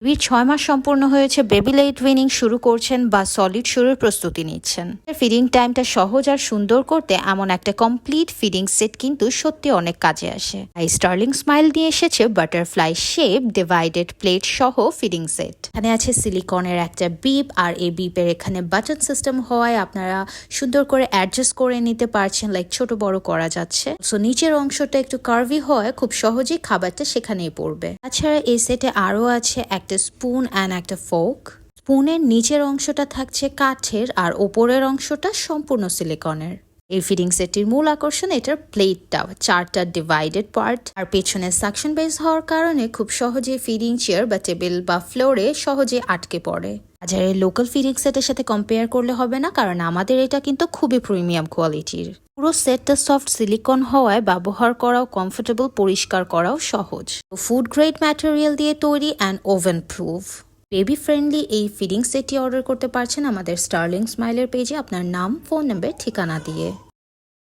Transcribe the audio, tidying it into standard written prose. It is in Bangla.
বেবির 6 মাস সম্পূর্ণ হয়েছে, বেবি লেট উইনিং শুরু করছেন বা সলিড শুরুর প্রস্তুতি নিচ্ছেন। ফিডিং টাইমটা সহজ আর সুন্দর করতে এমন একটা কমপ্লিট ফিডিং সেট কিন্তু সত্যি অনেক কাজে আসে। এই স্টার্লিং স্মাইল দিয়ে এসেছে বাটারফ্লাই শেপ ডিভাইডেড প্লেট সহ ফিডিং সেট। এখানে আছে সিলিকনের একটা বিপ, আর এই বিপের এখানে বাটন সিস্টেম হওয়ায় আপনারা সুন্দর করে অ্যাডজাস্ট করে নিতে পারছেন, লাইক ছোট বড় করা যাচ্ছে। সো নিচের অংশটা একটু কার্ভি হয়, খুব সহজেই খাবারটা সেখানেই পড়বে। তাছাড়া এই সেটে আরো আছে একটা স্পুন অ্যান্ড একটা ফোক। স্পুনের নিচের অংশটা থাকছে কাঠের আর ওপরের অংশটা সম্পূর্ণ সিলিকনের। এই ফিডিং সেটটির মূল আকর্ষণ এটার প্লেটটা, 4টা ডিভাইডেড পার্ট, আর পেছনে সাকশন বেস হওয়ার কারণে খুব সহজে ফিডিং চেয়ার বা টেবিল বা ফ্লোরে সহজে আটকে পড়ে। বাজারের লোকাল ফিডিং সেটের সাথে কম্পেয়ার করলে হবে না, কারণ আমাদের এটা কিন্তু খুবই প্রিমিয়াম কোয়ালিটির। পুরো সেটটা সফট সিলিকন হওয়ায় ব্যবহার করাও কমফোর্টেবল, পরিষ্কার করাও সহজ। ফুড গ্রেড ম্যাটেরিয়াল দিয়ে তৈরি and oven proof. Baby friendly এই ফিডিং সেটটি অর্ডার করতে পারছেন আমাদের স্টার্লিং স্মাইলের পেজে আপনার নাম, ফোন নাম্বার, ঠিকানা দিয়ে।